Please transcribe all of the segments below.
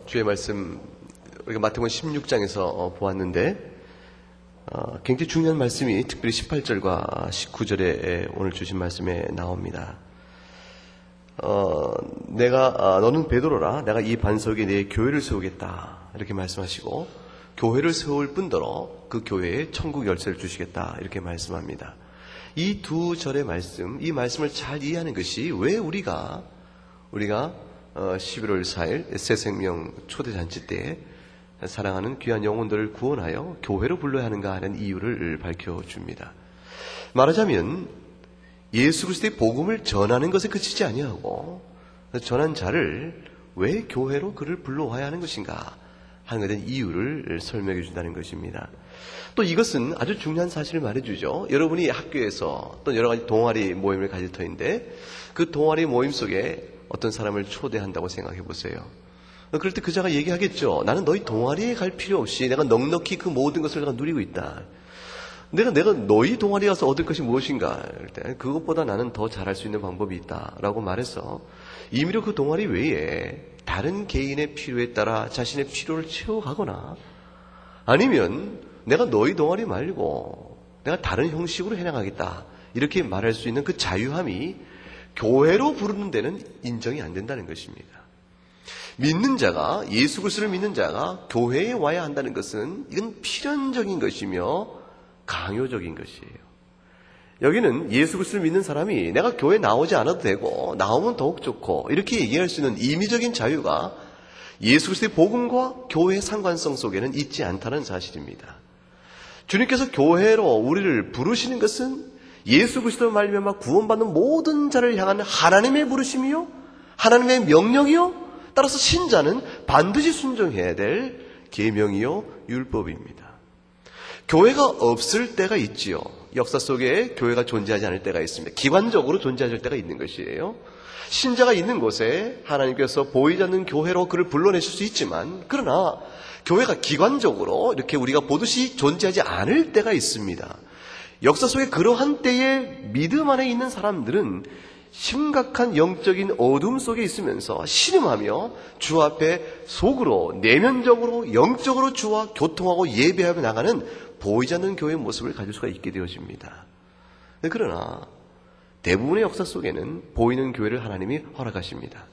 주의 말씀 우리가 마태복음 16장에서 보았는데 굉장히 중요한 말씀이 특별히 18절과 19절에 오늘 주신 말씀에 나옵니다. 너는 베드로라 내가 이 반석에 내 교회를 세우겠다 이렇게 말씀하시고 교회를 세울 뿐더러 그 교회에 천국 열쇠를 주시겠다 이렇게 말씀합니다. 이 두 절의 말씀, 이 말씀을 잘 이해하는 것이 왜 우리가 11월 4일 새생명 초대잔치 때 사랑하는 귀한 영혼들을 구원하여 교회로 불러야 하는가 하는 이유를 밝혀줍니다. 말하자면 예수 그리스도의 복음을 전하는 것에 그치지 아니하고 전한 자를 왜 교회로 그를 불러와야 하는 것인가 하는 것에 대한 이유를 설명해 준다는 것입니다. 또 이것은 아주 중요한 사실을 말해주죠. 여러분이 학교에서 또 여러 가지 동아리 모임을 가질 터인데 그 동아리 모임 속에 어떤 사람을 초대한다고 생각해 보세요. 그럴 때 그 자가 얘기하겠죠. 나는 너희 동아리에 갈 필요 없이 내가 넉넉히 그 모든 것을 내가 누리고 있다. 내가 너희 동아리에 가서 얻을 것이 무엇인가? 그럴 때 그것보다 나는 더 잘할 수 있는 방법이 있다라고 말해서 임의로 그 동아리 외에 다른 개인의 필요에 따라 자신의 필요를 채워가거나 아니면 내가 너희 동아리 말고 내가 다른 형식으로 해나가겠다 이렇게 말할 수 있는 그 자유함이 교회로 부르는 데는 인정이 안 된다는 것입니다. 믿는 자가, 예수 그리스도를 믿는 자가 교회에 와야 한다는 것은 이건 필연적인 것이며 강요적인 것이에요. 여기는 예수 그리스도를 믿는 사람이 내가 교회 나오지 않아도 되고 나오면 더욱 좋고 이렇게 얘기할 수 있는 임의적인 자유가 예수 그리스도의 복음과 교회의 상관성 속에는 있지 않다는 사실입니다. 주님께서 교회로 우리를 부르시는 것은 예수 그리스도로 말미암아 구원받는 모든 자를 향한 하나님의 부르심이요 하나님의 명령이요 따라서 신자는 반드시 순종해야 될 계명이요 율법입니다. 교회가 없을 때가 있지요. 역사 속에 교회가 존재하지 않을 때가 있습니다. 기관적으로 존재할 때가 있는 것이에요. 신자가 있는 곳에 하나님께서 보이지 않는 교회로 그를 불러내실 수 있지만 그러나 교회가 기관적으로 이렇게 우리가 보듯이 존재하지 않을 때가 있습니다. 역사 속에 그러한 때에 믿음 안에 있는 사람들은 심각한 영적인 어둠 속에 있으면서 신음하며 주 앞에 속으로 내면적으로 영적으로 주와 교통하고 예배하며 나가는 보이지 않는 교회의 모습을 가질 수가 있게 되어집니다. 그러나 대부분의 역사 속에는 보이는 교회를 하나님이 허락하십니다.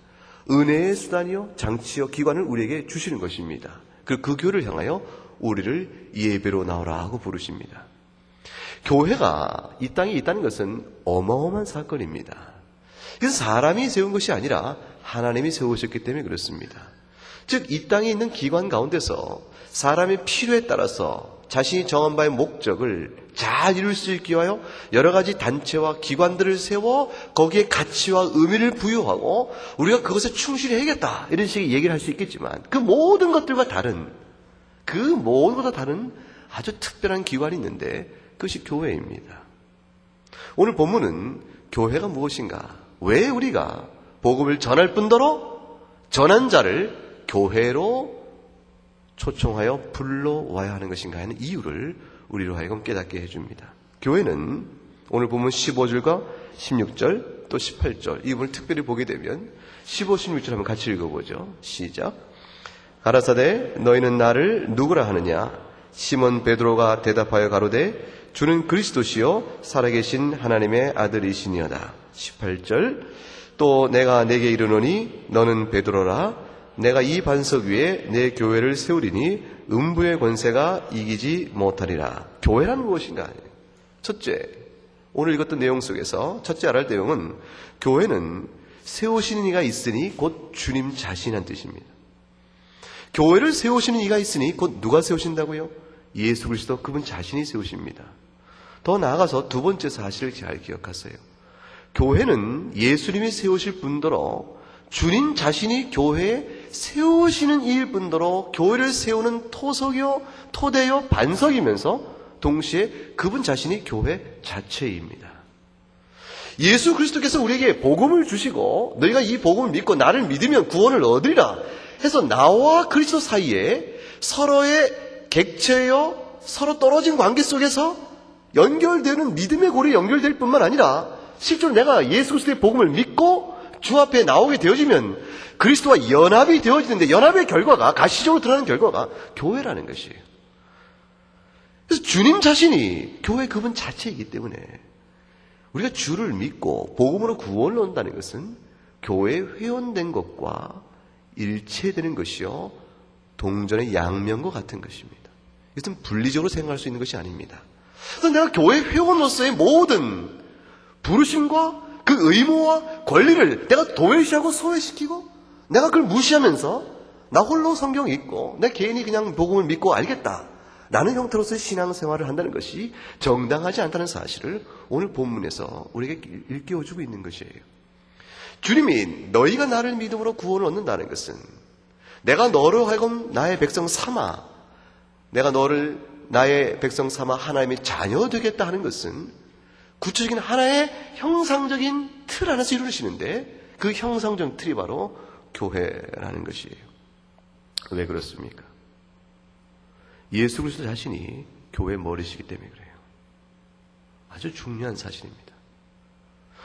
은혜의 수단이요 장치요 기관을 우리에게 주시는 것입니다. 그리고 그 교회를 향하여 우리를 예배로 나오라 하고 부르십니다. 교회가 이 땅에 있다는 것은 어마어마한 사건입니다. 그래서 사람이 세운 것이 아니라 하나님이 세우셨기 때문에 그렇습니다. 즉 이 땅에 있는 기관 가운데서 사람의 필요에 따라서 자신이 정한 바의 목적을 잘 이룰 수 있기 위하여 여러 가지 단체와 기관들을 세워 거기에 가치와 의미를 부여하고 우리가 그것에 충실해야겠다 이런 식의 얘기를 할 수 있겠지만 그 모든 것들과 다른 아주 특별한 기관이 있는데 그것이 교회입니다. 오늘 본문은 교회가 무엇인가? 왜 우리가 복음을 전할 뿐더러 전한 자를 교회로 초청하여 불러와야 하는 것인가 하는 이유를 우리로 하여금 깨닫게 해줍니다. 교회는 오늘 보면 15절과 16절 또 18절 이 부분을 특별히 보게 되면 15, 16절 한번 같이 읽어보죠. 시작. 가라사대 너희는 나를 누구라 하느냐? 시몬 베드로가 대답하여 가로되 주는 그리스도시요 살아계신 하나님의 아들이시니어다. 18절 또 내가 네게 이르노니 너는 베드로라 내가 이 반석 위에 내 교회를 세우리니 음부의 권세가 이기지 못하리라. 교회란 무엇인가? 첫째, 오늘 읽었던 내용 속에서 첫째 알아야 할 내용은 교회는 세우시는 이가 있으니 곧 주님 자신이란 뜻입니다. 교회를 세우시는 이가 있으니 곧 누가 세우신다고요? 예수 그리스도 그분 자신이 세우십니다. 더 나아가서 두 번째 사실을 잘 기억하세요. 교회는 예수님이 세우실 뿐더러 주님 자신이 교회에 세우시는 이일 뿐더러 교회를 세우는 토석이요 토대요 반석이면서 동시에 그분 자신이 교회 자체입니다. 예수 그리스도께서 우리에게 복음을 주시고 너희가 이 복음을 믿고 나를 믿으면 구원을 얻으리라 해서 나와 그리스도 사이에 서로의 객체요 서로 떨어진 관계 속에서 연결되는 믿음의 고리에 연결될 뿐만 아니라 실제로 내가 예수 그리스도의 복음을 믿고 주 앞에 나오게 되어지면 그리스도와 연합이 되어지는데, 연합의 결과가, 가시적으로 드러나는 결과가 교회라는 것이에요. 그래서 주님 자신이 교회 그분 자체이기 때문에 우리가 주를 믿고 복음으로 구원을 얻는다는 것은 교회에 회원된 것과 일체되는 것이요, 동전의 양면과 같은 것입니다. 이것은 분리적으로 생각할 수 있는 것이 아닙니다. 그래서 내가 교회 회원으로서의 모든 부르심과 그 의무와 권리를 내가 도외시하고 소외시키고 내가 그걸 무시하면서 나 홀로 성경 읽고 내 개인이 그냥 복음을 믿고 알겠다 라는 형태로서의 신앙생활을 한다는 것이 정당하지 않다는 사실을 오늘 본문에서 우리에게 일깨워주고 있는 것이에요. 주님이 너희가 나를 믿음으로 구원을 얻는다는 것은 내가 너를 하여금 나의 백성 삼아, 내가 너를 나의 백성 삼아 하나님의 자녀 되겠다 하는 것은 구체적인 하나의 형상적인 틀 안에서 이루어지는데, 그 형상적인 틀이 바로 교회라는 것이에요. 왜 그렇습니까? 예수 그리스도 자신이 교회의 머리시기 때문에 그래요. 아주 중요한 사실입니다.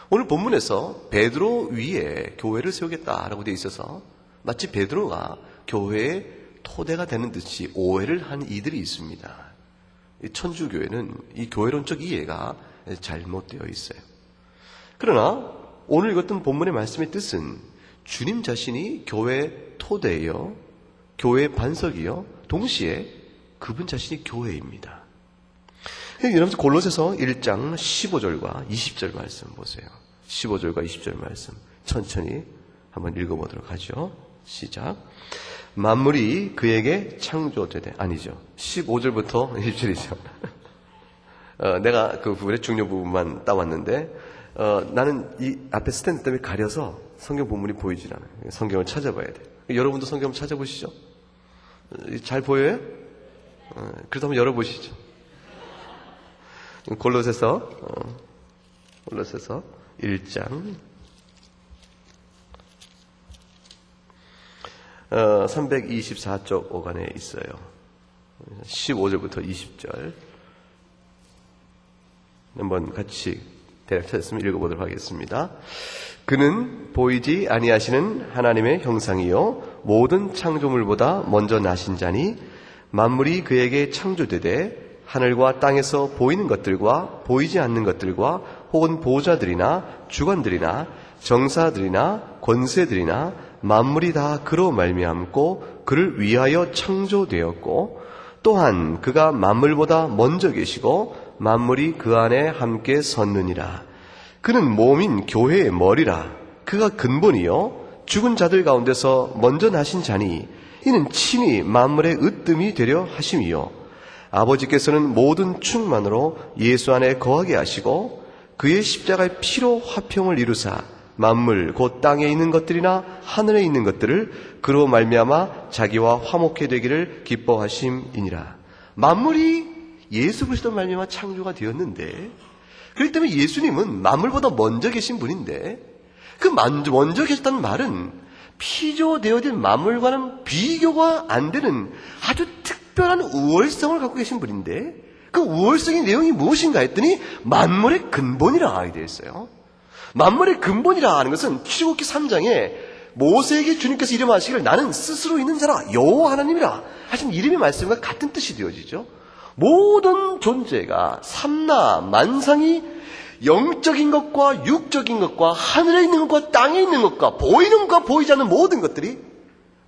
오늘 본문에서 베드로 위에 교회를 세우겠다라고 되어 있어서 마치 베드로가 교회의 토대가 되는 듯이 오해를 한 이들이 있습니다. 천주교회는 이 교회론적 이해가 잘못되어 있어요. 그러나 오늘 읽었던 본문의 말씀의 뜻은 주님 자신이 교회의 토대이요, 교회의 반석이요, 동시에 그분 자신이 교회입니다. 여러분 골로새서 1장 15절과 20절 말씀 보세요. 15절과 20절 말씀 천천히 한번 읽어보도록 하죠. 시작. 만물이 그에게 창조되되, 아니죠, 15절부터 20절이죠. 내가 그 부분의 중요 부분만 따왔는데 나는 이 앞에 스탠드 때문에 가려서 성경 본문이 보이질 않아요. 성경을 찾아봐야 돼요. 여러분도 성경 찾아보시죠. 잘 보여요? 그래도 한번 열어보시죠. 골로새서 1장 324쪽 오간에 있어요. 15절부터 20절 한번 같이 대략 찾았으면 읽어보도록 하겠습니다. 그는 보이지 아니하시는 하나님의 형상이요 모든 창조물보다 먼저 나신 자니 만물이 그에게 창조되되 하늘과 땅에서 보이는 것들과 보이지 않는 것들과 혹은 보좌들이나 주관들이나 정사들이나 권세들이나 만물이 다 그로 말미암고 그를 위하여 창조되었고 또한 그가 만물보다 먼저 계시고 만물이 그 안에 함께 섰느니라. 그는 몸인 교회의 머리라. 그가 근본이요 죽은 자들 가운데서 먼저 나신 자니 이는 친히 만물의 으뜸이 되려 하심이요 아버지께서는 모든 충만으로 예수 안에 거하게 하시고 그의 십자가의 피로 화평을 이루사 만물 곧 땅에 있는 것들이나 하늘에 있는 것들을 그로 말미암아 자기와 화목해 되기를 기뻐하심이니라. 만물이 예수 그리스도 말미암아 창조가 되었는데, 그렇기 때문에 예수님은 만물보다 먼저 계신 분인데, 그 먼저 계셨다는 말은 피조되어진 만물과는 비교가 안 되는 아주 특별한 우월성을 갖고 계신 분인데, 그 우월성의 내용이 무엇인가 했더니 만물의 근본이라 되어 있어요. 만물의 근본이라 하는 것은 출애굽기 3장에 모세에게 주님께서 이름하시기를 나는 스스로 있는 자라 여호와 하나님이라 하신 이름의 말씀과 같은 뜻이 되어지죠. 모든 존재가 삼라 만상이 영적인 것과 육적인 것과 하늘에 있는 것과 땅에 있는 것과 보이는 것과 보이지 않는 모든 것들이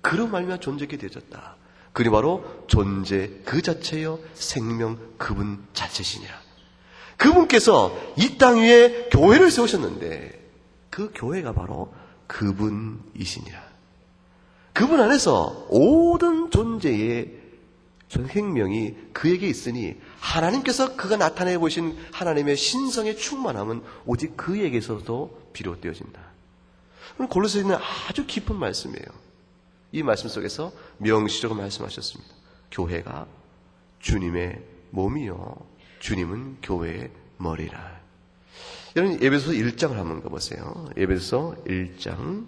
그로 말미암아 존재하게 되어졌다. 그리 바로 존재 그 자체여 생명 그분 자체시니라. 그분께서 이 땅 위에 교회를 세우셨는데 그 교회가 바로 그분이시니라. 그분 안에서 모든 존재의 생명이 그에게 있으니 하나님께서 그가 나타내 보신 하나님의 신성의 충만함은 오직 그에게서도 비롯되어진다. 골로새에 있는 아주 깊은 말씀이에요. 이 말씀 속에서 명시적으로 말씀하셨습니다. 교회가 주님의 몸이요 주님은 교회의 머리라. 여러분 에베소서 1장을 한번 읽어보세요. 에베소서 1장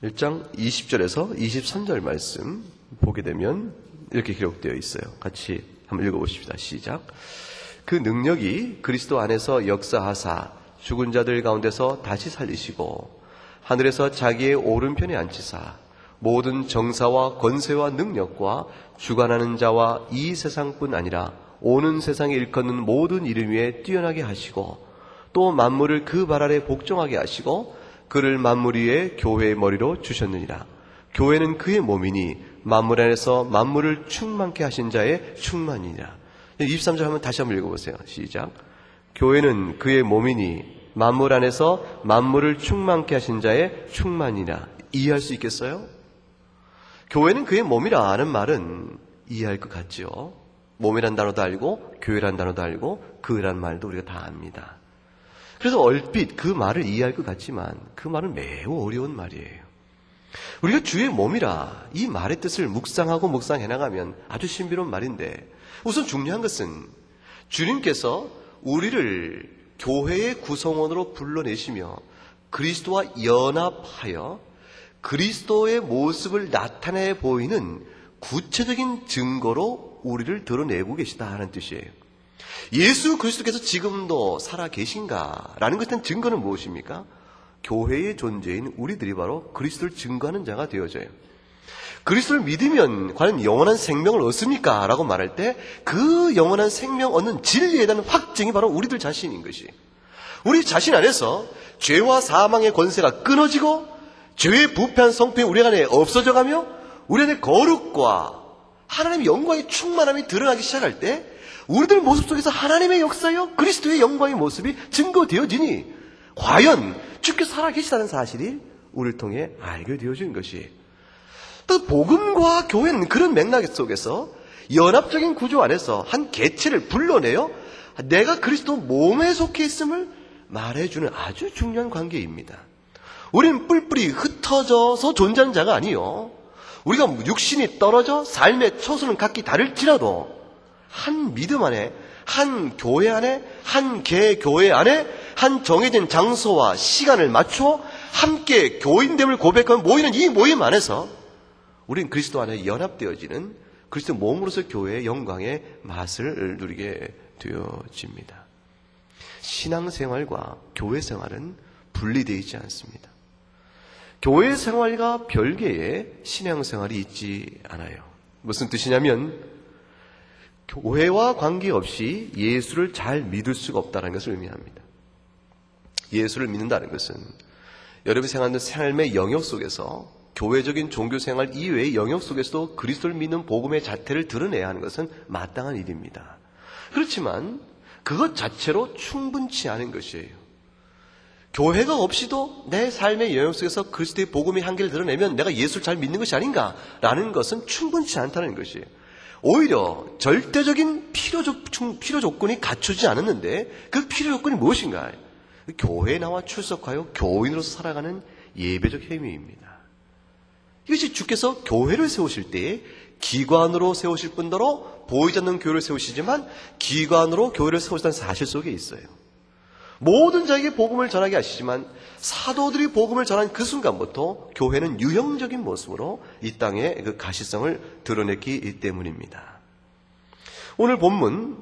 20절에서 23절 말씀 보게 되면 이렇게 기록되어 있어요. 같이 한번 읽어보십시다. 시작. 그 능력이 그리스도 안에서 역사하사 죽은 자들 가운데서 다시 살리시고 하늘에서 자기의 오른편에 앉히사 모든 정사와 권세와 능력과 주관하는 자와 이 세상뿐 아니라 오는 세상에 일컫는 모든 이름 위에 뛰어나게 하시고 또 만물을 그 발 아래 복종하게 하시고 그를 만물 위에 교회의 머리로 주셨느니라. 교회는 그의 몸이니 만물 안에서 만물을 충만케 하신 자의 충만이니라. 23절 한번 다시 한번 읽어보세요. 시작. 교회는 그의 몸이니 만물 안에서 만물을 충만케 하신 자의 충만이라. 이해할 수 있겠어요? 교회는 그의 몸이라 하는 말은 이해할 것 같죠. 몸이란 단어도 알고 교회란 단어도 알고 그란 말도 우리가 다 압니다. 그래서 얼핏 그 말을 이해할 것 같지만 그 말은 매우 어려운 말이에요. 우리가 주의 몸이라 이 말의 뜻을 묵상하고 묵상해 나가면 아주 신비로운 말인데, 우선 중요한 것은 주님께서 우리를 교회의 구성원으로 불러내시며 그리스도와 연합하여 그리스도의 모습을 나타내 보이는 구체적인 증거로 우리를 드러내고 계시다 하는 뜻이에요. 예수 그리스도께서 지금도 살아 계신가라는 것에 대한 증거는 무엇입니까? 교회의 존재인 우리들이 바로 그리스도를 증거하는 자가 되어져요. 그리스도를 믿으면 과연 영원한 생명을 얻습니까? 라고 말할 때 그 영원한 생명 얻는 진리에 대한 확증이 바로 우리들 자신인 것이, 우리 자신 안에서 죄와 사망의 권세가 끊어지고 죄의 부패한 성품이 우리 안에 없어져가며 우리 안에 거룩과 하나님의 영광의 충만함이 드러나기 시작할 때 우리들 모습 속에서 하나님의 역사요 그리스도의 영광의 모습이 증거되어지니 과연 주께서 살아계시다는 사실이 우리를 통해 알게 되어지는 것이, 또 복음과 교회는 그런 맥락 속에서 연합적인 구조 안에서 한 개체를 불러내어 내가 그리스도 몸에 속해 있음을 말해주는 아주 중요한 관계입니다. 우리는 뿔뿔이 흩어져서 존재하는 자가 아니요, 우리가 육신이 떨어져 삶의 처소는 각기 다를지라도 한 믿음 안에, 한 교회 안에, 한 개교회 안에 한 정해진 장소와 시간을 맞춰 함께 교인됨을 고백하며 모이는 이 모임 안에서 우리는 그리스도 안에 연합되어지는 그리스도 몸으로서 교회의 영광의 맛을 누리게 되어집니다. 신앙생활과 교회 생활은 분리되어 있지 않습니다. 교회 생활과 별개의 신앙생활이 있지 않아요. 무슨 뜻이냐면 교회와 관계없이 예수를 잘 믿을 수가 없다는 것을 의미합니다. 예수를 믿는다는 것은 여러분이 생활하는 삶의 영역 속에서 교회적인 종교생활 이외의 영역 속에서도 그리스도를 믿는 복음의 자태를 드러내야 하는 것은 마땅한 일입니다. 그렇지만 그것 자체로 충분치 않은 것이에요. 교회가 없이도 내 삶의 영역 속에서 그리스도의 복음의 한계를 드러내면 내가 예수를 잘 믿는 것이 아닌가라는 것은 충분치 않다는 것이에요. 오히려 절대적인 필요 조건이 갖추지 않았는데 그 필요 조건이 무엇인가? 교회에 나와 출석하여 교인으로서 살아가는 예배적 행위입니다. 이것이 주께서 교회를 세우실 때에 기관으로 세우실 뿐더러 보이지 않는 교회를 세우시지만 기관으로 교회를 세우시다는 사실 속에 있어요. 모든 자에게 복음을 전하게 하시지만 사도들이 복음을 전한 그 순간부터 교회는 유형적인 모습으로 이 땅의 그 가시성을 드러냈기 때문입니다. 오늘 본문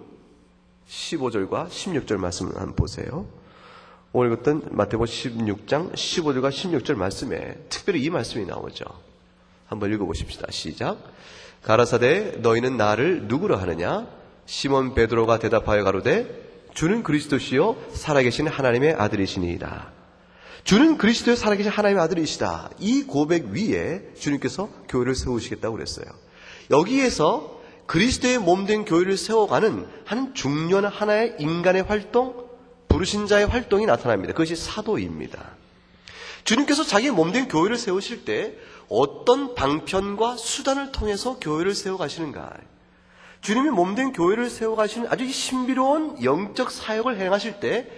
15절과 16절 말씀을 한번 보세요. 오늘 읽었던 마태복음 16장 15절과 16절 말씀에 특별히 이 말씀이 나오죠. 한번 읽어보십시다. 시작. 가라사대 너희는 나를 누구로 하느냐? 시몬 베드로가 대답하여 가로되 주는 그리스도시요 살아계신 하나님의 아들이시니이다. 주는 그리스도의 살아계신 하나님의 아들이시다. 이 고백 위에 주님께서 교회를 세우시겠다고 그랬어요. 여기에서 그리스도의 몸된 교회를 세워가는 한 중요한 하나의 인간의 활동, 부르신 자의 활동이 나타납니다. 그것이 사도입니다. 주님께서 자기의 몸된 교회를 세우실 때 어떤 방편과 수단을 통해서 교회를 세워가시는가? 주님이 몸된 교회를 세워가시는 아주 신비로운 영적 사역을 행하실 때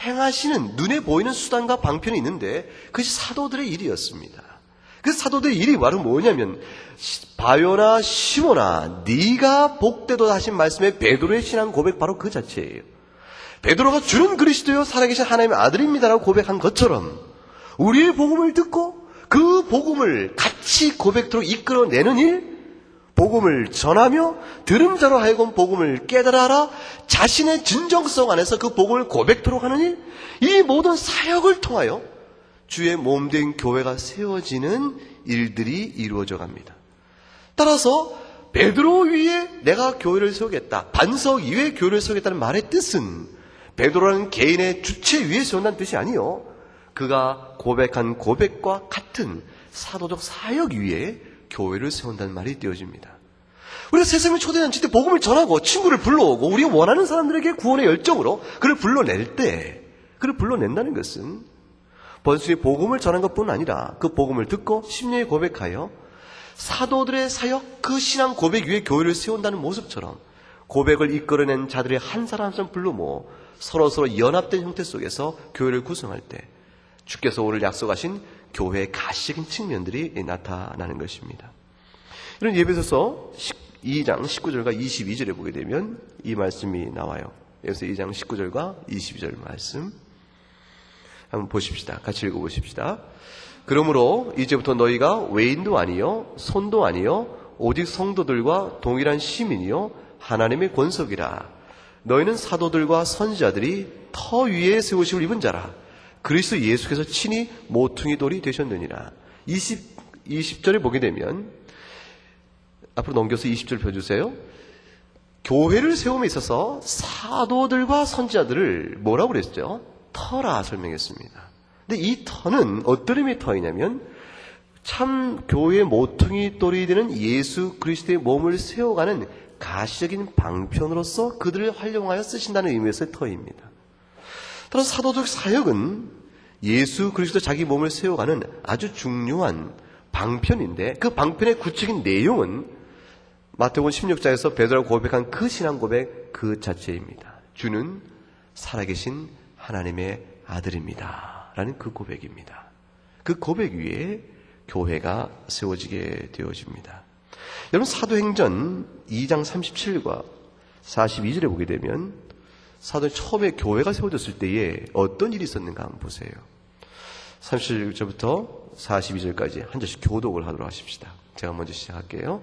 행하시는 눈에 보이는 수단과 방편이 있는데 그것이 사도들의 일이었습니다. 그 사도들의 일이 바로 뭐냐면 바요나 시몬아 네가 복되도다 하신 말씀의 베드로의 신앙 고백 바로 그 자체예요. 베드로가 주는 그리스도요 살아계신 하나님의 아들입니다라고 고백한 것처럼 우리의 복음을 듣고 그 복음을 같이 고백토록 이끌어내는 일, 복음을 전하며 들은 자로 하여금 복음을 깨달아라, 자신의 진정성 안에서 그 복음을 고백토록 하는 일, 이 모든 사역을 통하여 주의 몸된 교회가 세워지는 일들이 이루어져 갑니다. 따라서 베드로 위에 내가 교회를 세우겠다, 반석 위에 교회를 세우겠다는 말의 뜻은 베드로라는 개인의 주체 위에 세운다는 뜻이 아니요, 그가 고백한 고백과 같은 사도적 사역 위에 교회를 세운다는 말이 띄어집니다. 우리가 새생명 초대잔치 때 복음을 전하고 친구를 불러오고 우리가 원하는 사람들에게 구원의 열정으로 그를 불러낼 때, 그를 불러낸다는 것은 번순이 복음을 전한 것뿐 아니라 그 복음을 듣고 심령에 고백하여 사도들의 사역, 그 신앙 고백 위에 교회를 세운다는 모습처럼 고백을 이끌어낸 자들의 한 사람 한 사람 불러 모아 서로 연합된 형태 속에서 교회를 구성할 때 주께서 오늘 약속하신 교회의 가시적인 측면들이 나타나는 것입니다. 이런 예배소서 2장 19절과 22절에 보게 되면 이 말씀이 나와요. 여기서 2장 19절과 22절 말씀 한번 보십시다. 같이 읽어보십시다. 그러므로 이제부터 너희가 외인도 아니요 손도 아니요 오직 성도들과 동일한 시민이요 하나님의 권속이라. 너희는 사도들과 선지자들이 터 위에 세우심을 입은 자라. 그리스도 예수께서 친히 모퉁이 돌이 되셨느니라. 20절에 보게 되면, 앞으로 넘겨서 20절 펴주세요. 교회를 세움에 있어서 사도들과 선지자들을 뭐라고 그랬죠? 터라 설명했습니다. 근데 이 터는 어떤 의미의 터이냐면 참 교회의 모퉁이 돌이 되는 예수 그리스도의 몸을 세워가는 가시적인 방편으로서 그들을 활용하여 쓰신다는 의미에서의 터입니다. 따라서 사도적 사역은 예수 그리스도 자기 몸을 세워가는 아주 중요한 방편인데, 그 방편의 구체적인 내용은 마태복음 16장에서 베드로가 고백한 그 신앙 고백 그 자체입니다. 주는 살아계신 하나님의 아들입니다 라는 그 고백입니다. 그 고백 위에 교회가 세워지게 되어집니다. 여러분, 사도행전 2장 37과 42절에 보게 되면 사도행 처음에 교회가 세워졌을 때에 어떤 일이 있었는가 한번 보세요. 37절부터 42절까지 한 절씩 교독을 하도록 하십시다. 제가 먼저 시작할게요.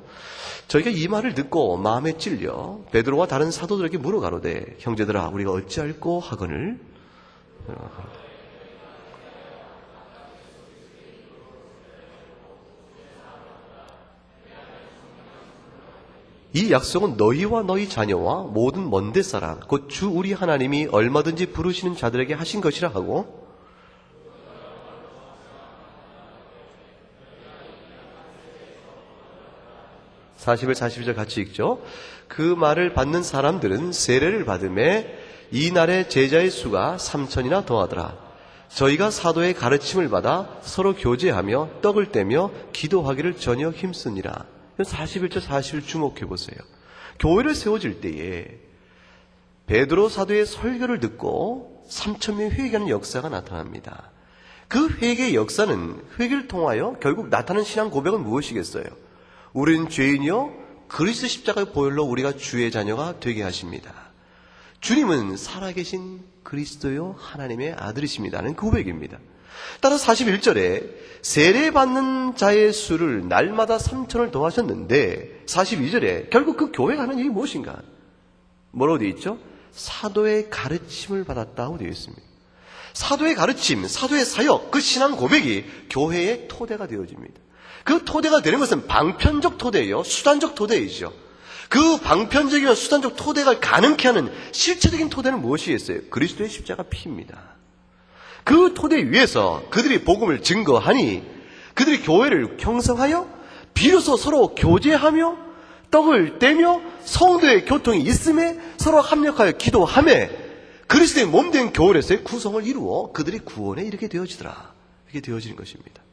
저희가 이 말을 듣고 마음에 찔려 베드로와 다른 사도들에게 물어가로되 형제들아 우리가 어찌할꼬 하거늘. 이 약속은 너희와 너희 자녀와 모든 먼데 사람 곧 주 우리 하나님이 얼마든지 부르시는 자들에게 하신 것이라 하고, (40절 42절) 같이 읽죠. 그 말을 받는 사람들은 세례를 받음에 이날의 제자의 수가 3,000이나 더하더라. 저희가 사도의 가르침을 받아 서로 교제하며 떡을 떼며 기도하기를 전혀 힘쓰니라. 41절 40절 주목해 보세요. 교회를 세워질 때에 베드로 사도의 설교를 듣고 3,000명이 회개하는 역사가 나타납니다. 그 회개의 역사는, 회개를 통하여 결국 나타나는 신앙 고백은 무엇이겠어요? 우리는 죄인이요 그리스도 십자가의 보혈로 우리가 주의 자녀가 되게 하십니다. 주님은 살아계신 그리스도요 하나님의 아들이십니다는 그 고백입니다. 따라 41절에 세례받는 자의 수를 날마다 3,000을 더하셨는데 42절에 결국 그 교회가 하는 일이 무엇인가? 뭐라고 되어 있죠? 사도의 가르침을 받았다고 되어 있습니다. 사도의 가르침, 사도의 사역, 그 신앙 고백이 교회의 토대가 되어집니다. 그 토대가 되는 것은 방편적 토대예요. 수단적 토대이죠. 그 방편적이나 수단적 토대가 가능케 하는 실체적인 토대는 무엇이겠어요? 그리스도의 십자가 피입니다. 그 토대 위에서 그들이 복음을 증거하니 그들이 교회를 형성하여 비로소 서로 교제하며 떡을 떼며 성도의 교통이 있음에 서로 합력하여 기도하며 그리스도의 몸된 교회에서의 구성을 이루어 그들이 구원에 이르게 되어지더라. 이렇게 되어지는 것입니다.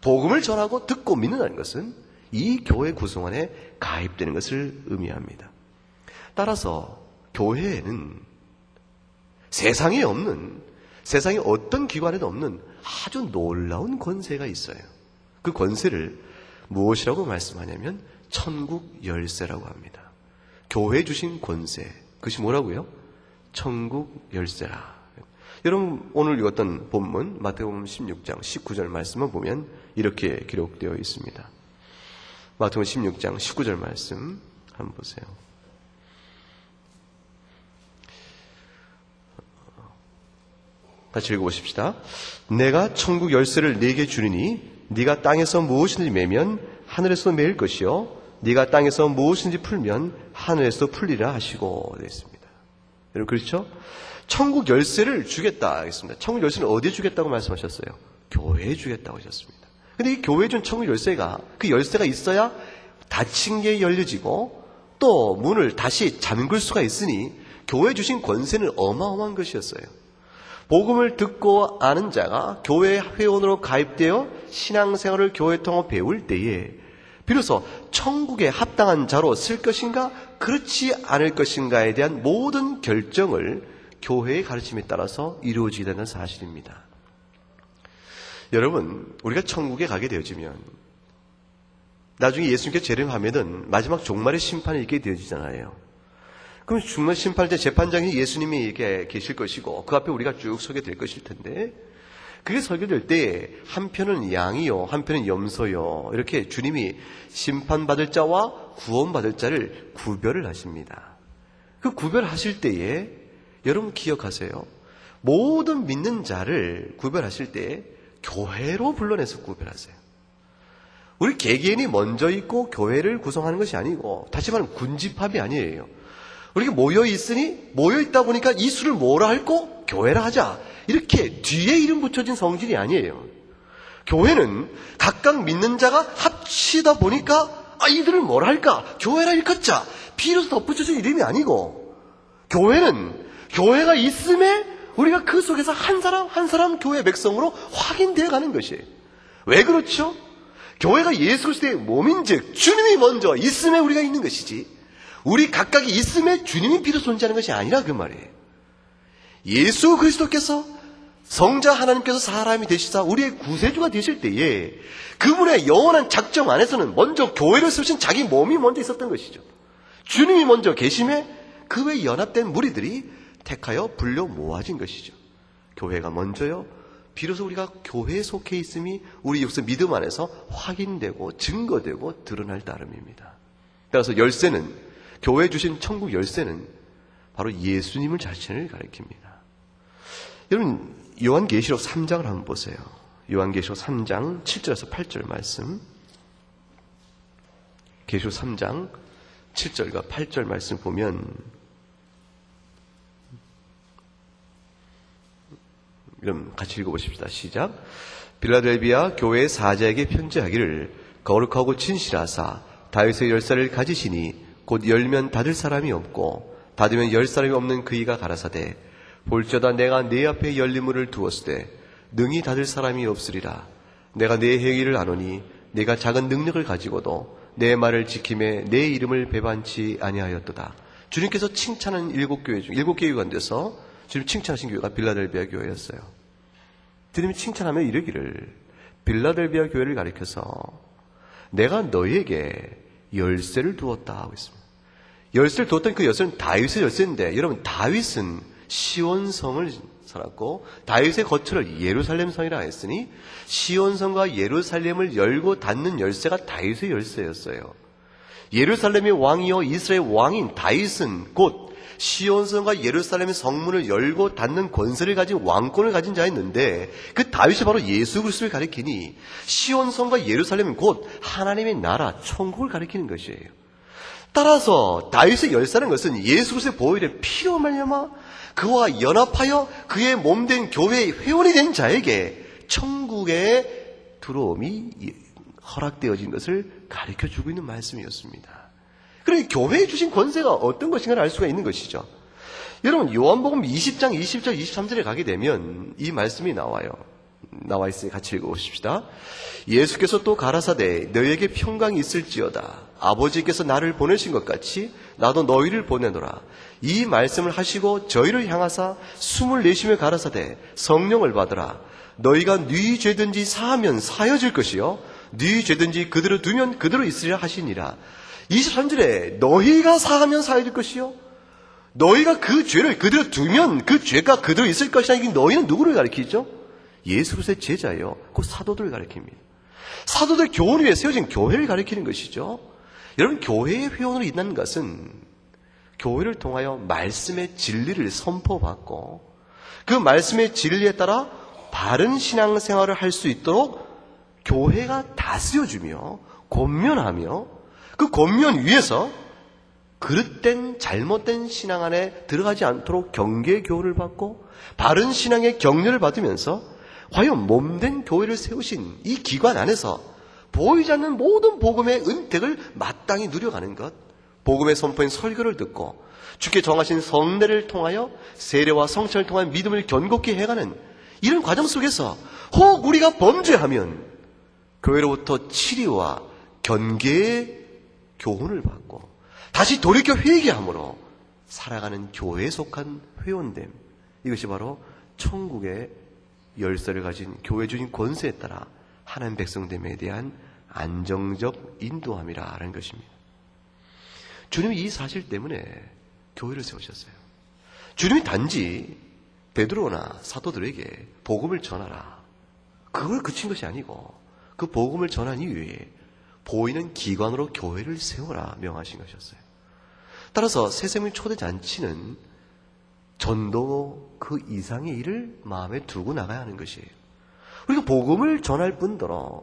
복음을 전하고 듣고 믿는다는 것은 이 교회 구성 안에 가입되는 것을 의미합니다. 따라서 교회에는 세상에 없는, 세상의 어떤 기관에도 없는 아주 놀라운 권세가 있어요. 그 권세를 무엇이라고 말씀하냐면 천국 열쇠라고 합니다. 교회에 주신 권세, 그것이 뭐라고요? 천국 열쇠라. 여러분 오늘 읽었던 본문 마태복음 16장 19절 말씀을 보면 이렇게 기록되어 있습니다. 마태복음 16장 19절 말씀 한번 보세요. 같이 읽어보십시다. 내가 천국 열쇠를 네게 주리니 네가 땅에서 무엇이든지 매면 하늘에서 매일 것이요 네가 땅에서 무엇이든지 풀면 하늘에서 풀리라 하시고 되어 있습니다. 여러분 그렇죠? 천국 열쇠를 주겠다 하겠습니다. 천국 열쇠는 어디에 주겠다고 말씀하셨어요? 교회에 주겠다고 하셨습니다. 근데 이 교회에 준 천국 열쇠가 그 열쇠가 있어야 닫힌 게 열려지고 또 문을 다시 잠글 수가 있으니 교회 주신 권세는 어마어마한 것이었어요. 복음을 듣고 아는 자가 교회 회원으로 가입되어 신앙생활을 교회 통해 배울 때에 비로소 천국에 합당한 자로 쓸 것인가 그렇지 않을 것인가에 대한 모든 결정을 교회의 가르침에 따라서 이루어지게 되는 사실입니다. 여러분, 우리가 천국에 가게 되어지면 나중에 예수님께 재림하면은 마지막 종말의 심판이 있게 되어지잖아요. 그럼 중간 심판할 때 재판장이 예수님이 이렇게 계실 것이고 그 앞에 우리가 쭉 서게 될 것일 텐데 그게 설교될 때 한편은 양이요 한편은 염소요 이렇게 주님이 심판받을 자와 구원받을 자를 구별을 하십니다. 그 구별하실 때에 여러분 기억하세요. 모든 믿는 자를 구별하실 때 교회로 불러내서 구별하세요. 우리 개개인이 먼저 있고 교회를 구성하는 것이 아니고 다시 말하면 군집합이 아니에요. 우리가 모여있으니 모여있다 보니까 이 수를 뭐라 할고 교회라 하자 이렇게 뒤에 이름 붙여진 성질이 아니에요. 교회는 각각 믿는 자가 합치다 보니까 이들을 뭐라 할까 교회라 일컫자 비로소 덧붙여진 이름이 아니고 교회는 교회가 있음에 우리가 그 속에서 한 사람 한 사람 교회 백성으로 확인되어 가는 것이에요. 왜 그렇죠? 교회가 예수 그리스도의 몸인즉 주님이 먼저 있음에 우리가 있는 것이지 우리 각각이 있음에 주님이 비로소 존재하는 것이 아니라 그 말이에요. 예수 그리스도께서 성자 하나님께서 사람이 되시사 우리의 구세주가 되실 때에 그분의 영원한 작정 안에서는 먼저 교회를 세우신 자기 몸이 먼저 있었던 것이죠. 주님이 먼저 계심에 그 외에 연합된 무리들이 택하여 불려 모아진 것이죠. 교회가 먼저요. 비로소 우리가 교회에 속해 있음이 우리 역사 믿음 안에서 확인되고 증거되고 드러날 따름입니다. 따라서 열쇠는 교회에 주신 천국 열쇠는 바로 예수님을 자신을 가리킵니다. 여러분 요한계시록 3장을 한번 보세요. 요한계시록 3장 7절에서 8절 말씀. 계시록 3장 7절과 8절 말씀 보면 그럼 같이 읽어보십시다. 시작. 빌라델비아 교회의 사자에게 편지하기를 거룩하고 진실하사 다윗의 열쇠를 가지시니 곧 열면 닫을 사람이 없고 닫으면 열 사람이 없는 그이가 가라사대 볼지어다 내가 네 앞에 열린 문을 두었으되 능히 닫을 사람이 없으리라. 내가 네 행위를 아노니 네가 작은 능력을 가지고도 내 말을 지킴에 내 이름을 배반치 아니하였도다. 주님께서 칭찬하는 일곱 교회 중 일곱 교회 가운데서 주님 칭찬하신 교회가 빌라델비아 교회였어요. 주님이 칭찬하며 이르기를 빌라델비아 교회를 가리켜서 내가 너희에게 열쇠를 두었다 하고 있습니다. 열쇠를 두었던 그 열쇠는 다윗의 열쇠인데 여러분 다윗은 시온성을 살았고 다윗의 거처를 예루살렘 성이라 했으니 시온성과 예루살렘을 열고 닫는 열쇠가 다윗의 열쇠였어요. 예루살렘의 왕이요 이스라엘 왕인 다윗은 곧 시온성과 예루살렘의 성문을 열고 닫는 권세를 가진 왕권을 가진 자였는데 그 다윗이 바로 예수 그리스도를 가리키니 시온성과 예루살렘은 곧 하나님의 나라 천국을 가리키는 것이에요. 따라서 다윗의 열쇠라는 것은 예수 그리스도의 보혈의 피로 말미암아 그와 연합하여 그의 몸된 교회의 회원이 된 자에게 천국에 들어옴이 허락되어진 것을 가르쳐주고 있는 말씀이었습니다. 그러니 교회에 주신 권세가 어떤 것인가를 알 수가 있는 것이죠. 여러분 요한복음 20장 20절 23절에 가게 되면 이 말씀이 나와 있으니 같이 읽어보십시다. 예수께서 또 가라사대 너희에게 평강이 있을지어다. 아버지께서 나를 보내신 것 같이 나도 너희를 보내노라. 이 말씀을 하시고 저희를 향하사 숨을 내쉬며 가라사대 성령을 받으라. 너희가 네 죄든지 사하면 사여질 것이요 네 죄든지 그대로 두면 그대로 있으리라 하시니라. 23절에 너희가 사하면 사여질 것이요 너희가 그 죄를 그대로 두면 그 죄가 그대로 있을 것이라. 이게 너희는 누구를 가리키죠? 예수 그리스도의 제자예요. 그 사도들을 가리킵니다. 사도들 교훈 위에 세워진 교회를 가리키는 것이죠. 여러분, 교회의 회원으로 있는 것은 교회를 통하여 말씀의 진리를 선포받고 그 말씀의 진리에 따라 바른 신앙생활을 할 수 있도록 교회가 다스려주며 권면하며 그 권면 위에서 그릇된 잘못된 신앙 안에 들어가지 않도록 경계의 교훈을 받고 바른 신앙의 격려를 받으면서 과연 몸된 교회를 세우신 이 기관 안에서 보이지 않는 모든 복음의 은택을 마땅히 누려가는 것, 복음의 선포인 설교를 듣고 주께 정하신 성례를 통하여 세례와 성찬을 통한 믿음을 견고히 해가는 이런 과정 속에서 혹 우리가 범죄하면 교회로부터 치리와 견계의 교훈을 받고 다시 돌이켜 회개함으로 살아가는 교회에 속한 회원됨, 이것이 바로 천국의 열쇠를 가진 교회 주신 권세에 따라 하나님 백성됨에 대한 안정적 인도함이라는 것입니다. 주님이 이 사실 때문에 교회를 세우셨어요. 주님이 단지 베드로나 사도들에게 복음을 전하라, 그걸 그친 것이 아니고 그 복음을 전한 이후에 보이는 기관으로 교회를 세우라 명하신 것이었어요. 따라서 새생명 초대잔치는 전도 그 이상의 일을 마음에 두고 나가야 하는 것이에요. 우리가 복음을 전할 뿐더러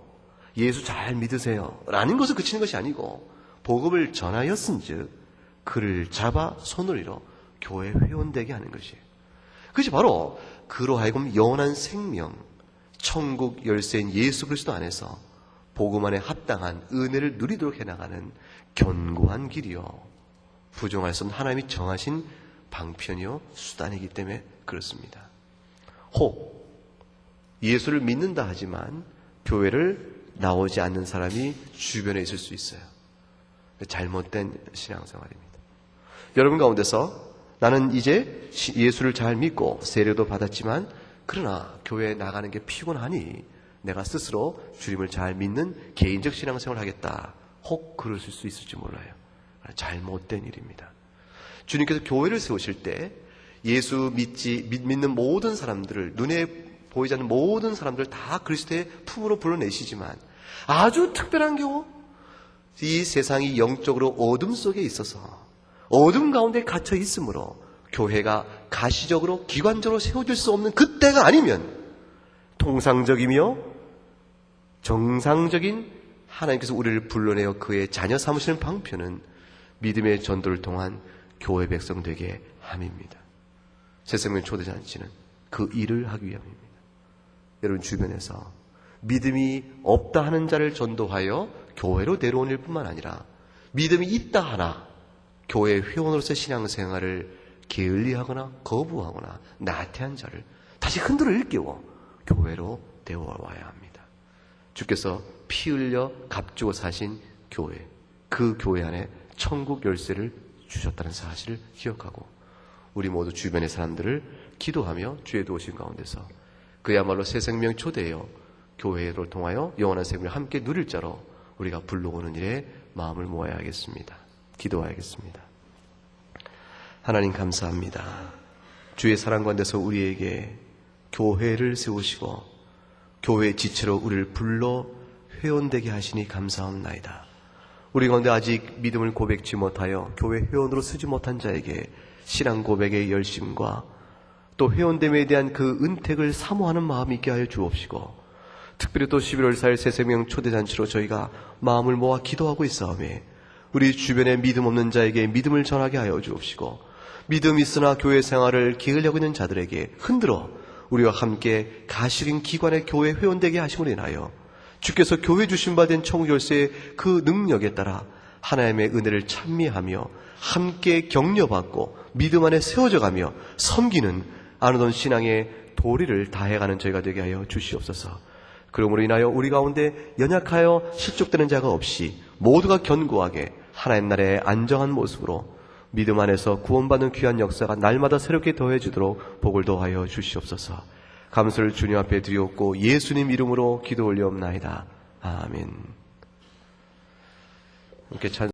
예수 잘 믿으세요 라는 것을 그치는 것이 아니고 복음을 전하였은즉 그를 잡아 손을 잃어 교회 회원되게 하는 것이에요. 그것이 바로 그로 하여금 영원한 생명, 천국 열쇠인 예수 그리스도 안에서 복음 안에 합당한 은혜를 누리도록 해나가는 견고한 길이요, 부정할 수 없는 하나님이 정하신 방편이요 수단이기 때문에 그렇습니다. 혹 예수를 믿는다 하지만 교회를 나오지 않는 사람이 주변에 있을 수 있어요. 잘못된 신앙생활입니다. 여러분 가운데서 나는 이제 예수를 잘 믿고 세례도 받았지만 그러나 교회에 나가는 게 피곤하니 내가 스스로 주님을 잘 믿는 개인적 신앙생활을 하겠다, 혹 그러실 수 있을지 몰라요. 잘못된 일입니다. 주님께서 교회를 세우실 때 예수 믿는 모든 사람들을, 눈에 보이지 않는 모든 사람들을 다 그리스도의 품으로 불러내시지만 아주 특별한 경우, 이 세상이 영적으로 어둠 속에 있어서 어둠 가운데 갇혀 있으므로 교회가 가시적으로 기관적으로 세워질 수 없는 그때가 아니면 통상적이며 정상적인 하나님께서 우리를 불러내어 그의 자녀 삼으시는 방편은 믿음의 전도를 통한 교회 백성 되게 함입니다. 새생명 초대잔치는 그 일을 하기 위함입니다. 여러분 주변에서 믿음이 없다 하는 자를 전도하여 교회로 데려온 일뿐만 아니라 믿음이 있다 하나 교회 회원으로서 신앙생활을 게을리하거나 거부하거나 나태한 자를 다시 흔들어 일깨워 교회로 데려와야 합니다. 주께서 피 흘려 값주고 사신 교회, 그 교회 안에 천국 열쇠를 주셨다는 사실을 기억하고 우리 모두 주변의 사람들을 기도하며 주의 도우심 가운데서 그야말로 새 생명 초대여 교회를 통하여 영원한 생명을 함께 누릴 자로 우리가 불러오는 일에 마음을 모아야 하겠습니다. 기도하겠습니다. 하나님 감사합니다. 주의 사랑 가운데서 우리에게 교회를 세우시고 교회의 지체로 우리를 불러 회원되게 하시니 감사합나이다. 우리 가운데 아직 믿음을 고백지 못하여 교회 회원으로 쓰지 못한 자에게 신앙 고백의 열심과 또 회원됨에 대한 그 은택을 사모하는 마음이 있게 하여 주옵시고, 특별히 또 11월 4일 새생명 초대잔치로 저희가 마음을 모아 기도하고 있사오매 우리 주변에 믿음 없는 자에게 믿음을 전하게 하여 주옵시고, 믿음 있으나 교회 생활을 게을리하고 있는 자들에게 흔들어 우리와 함께 가시린 기관의 교회 회원되게 하심으로 인하여 주께서 교회 주신 바 된 천국 열쇠의 그 능력에 따라 하나님의 은혜를 찬미하며 함께 격려받고 믿음 안에 세워져가며 섬기는 아누던 신앙의 도리를 다해가는 저희가 되게 하여 주시옵소서. 그러므로 인하여 우리 가운데 연약하여 실족되는 자가 없이 모두가 견고하게 하나님 나라의 안정한 모습으로 믿음 안에서 구원받는 귀한 역사가 날마다 새롭게 더해지도록 복을 더하여 주시옵소서. 감사를 주님 앞에 드리옵고 예수님 이름으로 기도 올리옵나이다. 아멘.